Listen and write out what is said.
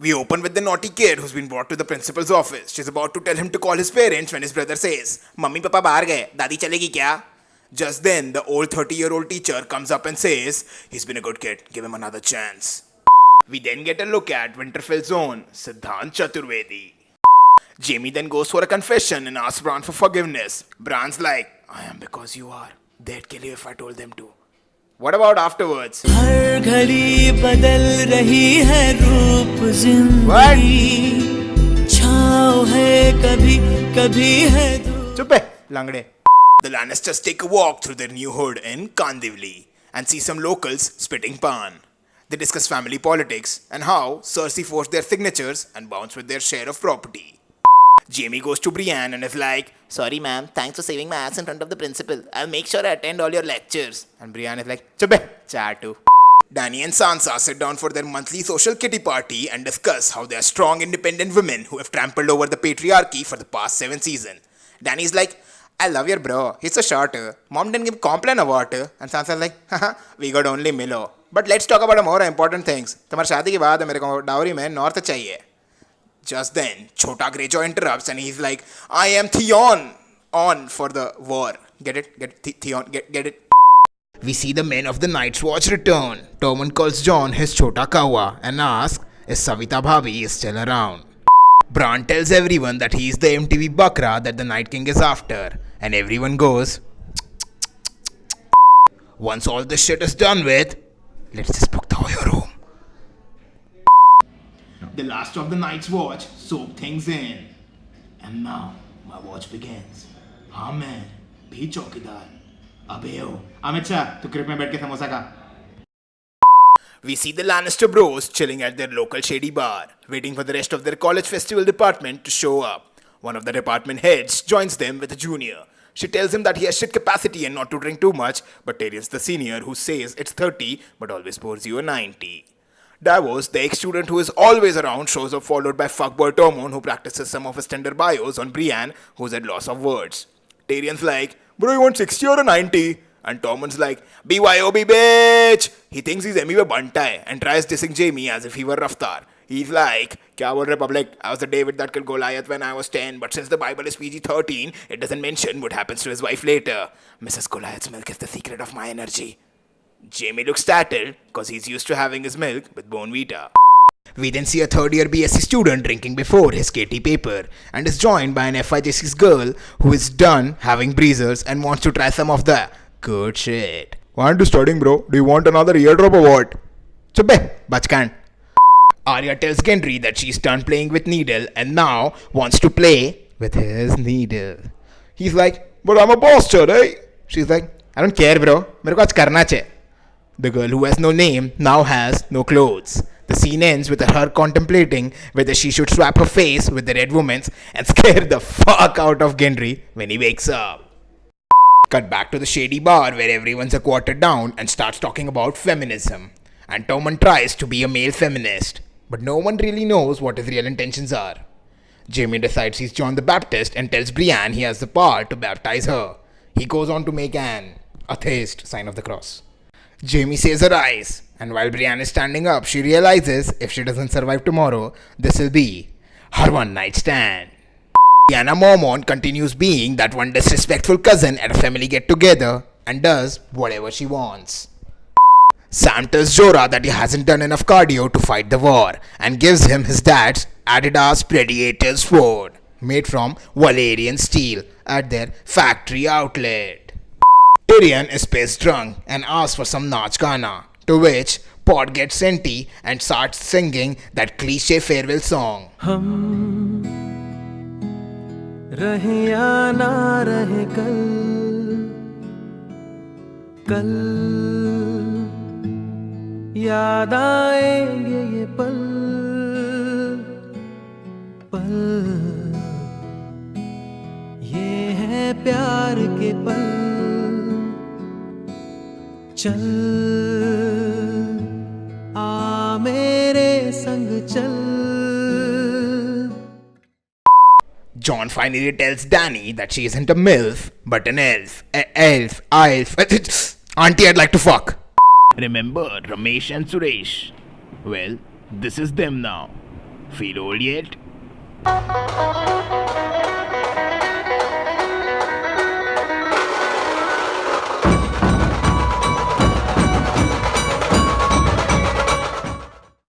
We open with the naughty kid who's been brought to the principal's office. She's about to tell him to call his parents when his brother says, Mummy Papa bahar gaye, dadi chalegi kya? Just then, the old 30-year-old teacher comes up and says, he's been a good kid, give him another chance. We then get a look at Winterfell's own Siddhant Chaturvedi. Jamie then goes for a confession and asks Bran for forgiveness. Bran's like, I am because you are. They'd kill you if I told them to. What about afterwards? हर घड़ी बदल रही है रूप जिंदगी छाँव है कभी कभी है चुप है लंगड़े. The Lannisters take a walk through their new hood in Kandivli and see some locals spitting pan. They discuss family politics and how Cersei forced their signatures and bounced with their share of property. Jamie goes to Brienne and is like, sorry ma'am, thanks for saving my ass in front of the principal. I'll make sure I attend all your lectures. And Brienne is like, chup hai, chatu. Dany and Sansa sit down for their monthly social kitty party and discuss how they are strong independent women who have trampled over the patriarchy for the past 7 seasons. Dany's like, I love your bro, he's so short. Mom didn't give Complan award. And Sansa's like, haha, we got only Milo. But let's talk about more important things. तुम्हारी शादी के बाद मेरे को dowry में north चाहिए. Just then, Chota Greyjoy interrupts and he's like, I am Theon on for the war. Get it? Theon, get it? We see the men of the Night's Watch return. Tormund calls Jon his Chota Kawa and asks if Savita Bhabi is still around. Bran tells everyone that he is the MTV Bakra that the Night King is after. And everyone goes, once all this shit is done with, let's just book the Oyo room. The last of the Night's Watch soak things in. And now, my watch begins. हाँ मैं भी चौकीदार. अबे हो अमित शाह तू क्रिप में बैठ के समोसा खा. We see the Lannister bros chilling at their local shady bar, waiting for the rest of their college festival department to show up. One of the department heads joins them with a junior. She tells him that he has shit capacity and not to drink too much, but Tyrion's the senior who says it's 30 but always pours you a 90. Davos, the ex-student who is always around, shows up followed by fuckboy Tormund who practices some of his tender bios on Brienne, who's at loss of words. Tyrion's like, bro, you want 60 or a 90? And Tormund's like, BYOB bitch! He thinks he's Emmy Bantai and tries dissing Jamie as if he were Raftar. He's like, Kya bol rahe public? I was the David that killed Goliath when I was 10, but since the Bible is PG-13, it doesn't mention what happens to his wife later. Mrs. Goliath's milk is the secret of my energy. Jamie looks startled because he's used to having his milk with Bonvita. We then see a third-year BSc student drinking before his KT paper and is joined by an FIJC's girl who is done having breezers and wants to try some of the good shit. Why aren't you studying, bro? Do you want another eardrop or what? Chubbe, bachkan. Arya tells Gendry that she's done playing with Needle and now wants to play with his needle. He's like, but I'm a boss, eh? She's like, I don't care, bro. Mere ko aaj karna chahiye. The girl who has no name now has no clothes. The scene ends with her contemplating whether she should swap her face with the Red Woman's and scare the fuck out of Gendry when he wakes up. Cut back to the shady bar where everyone's a quarter down and starts talking about feminism. And Tormund tries to be a male feminist, but no one really knows what his real intentions are. Jaime decides he's John the Baptist and tells Brienne he has the power to baptize her. He goes on to make an atheist sign of the cross. Jaime says her eyes, and while Brienne is standing up, she realizes if she doesn't survive tomorrow, this will be her one night stand. Lyanna Mormont continues being that one disrespectful cousin at a family get-together and does whatever she wants. Sam tells Jorah that he hasn't done enough cardio to fight the war and gives him his dad's Adidas Predator sword made from Valyrian steel at their factory outlet. Tyrion is pissed drunk and asks for some Nach Gana, to which Pod gets senti and starts singing that cliche farewell song. हम रहे या ना रहे कल याद आएंगे ये पल ये है प्यार के पल चल आ मेरे संग चल. Jon finally tells Dany that she isn't a MILF, but an elf. Elf. Auntie, I'd like to fuck. Remember Ramesh and Suresh? Well, this is them now. Feel old yet?